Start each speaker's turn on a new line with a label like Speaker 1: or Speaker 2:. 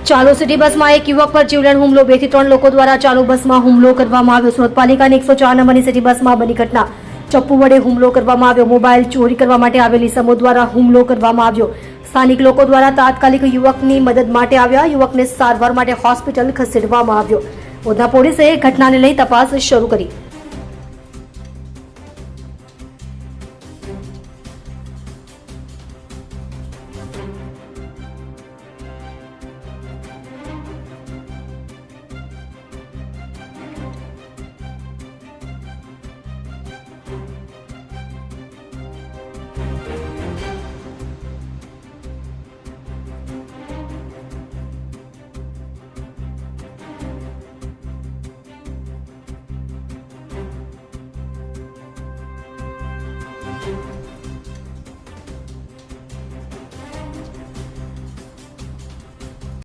Speaker 1: ચાલુ સિટી બસમાં એક યુવક પર જીવલેણ હુમલો 2 થી 3 લોકો દ્વારા ચાલુ બસમાં હુમલો કરવામાં આવ્યો। સુરત પાલિકાની 104 નંબરની સિટી બસમાં બની ઘટના। ચપ્પુ વડે હુમલો કરવામાં આવ્યો। મોબાઈલ ચોરી કરવા માટે આવેલી સમૂહ દ્વારા હુમલો કરવામાં આવ્યો। સ્થાનિક લોકો દ્વારા તાત્કાલિક યુવકની મદદ માટે આવ્યા। યુવકને સારવાર માટે હોસ્પિટલ ખસેડવામાં આવ્યો। ઉધના પોલીસે ઘટનાને લઈ તપાસ શરૂ કરી।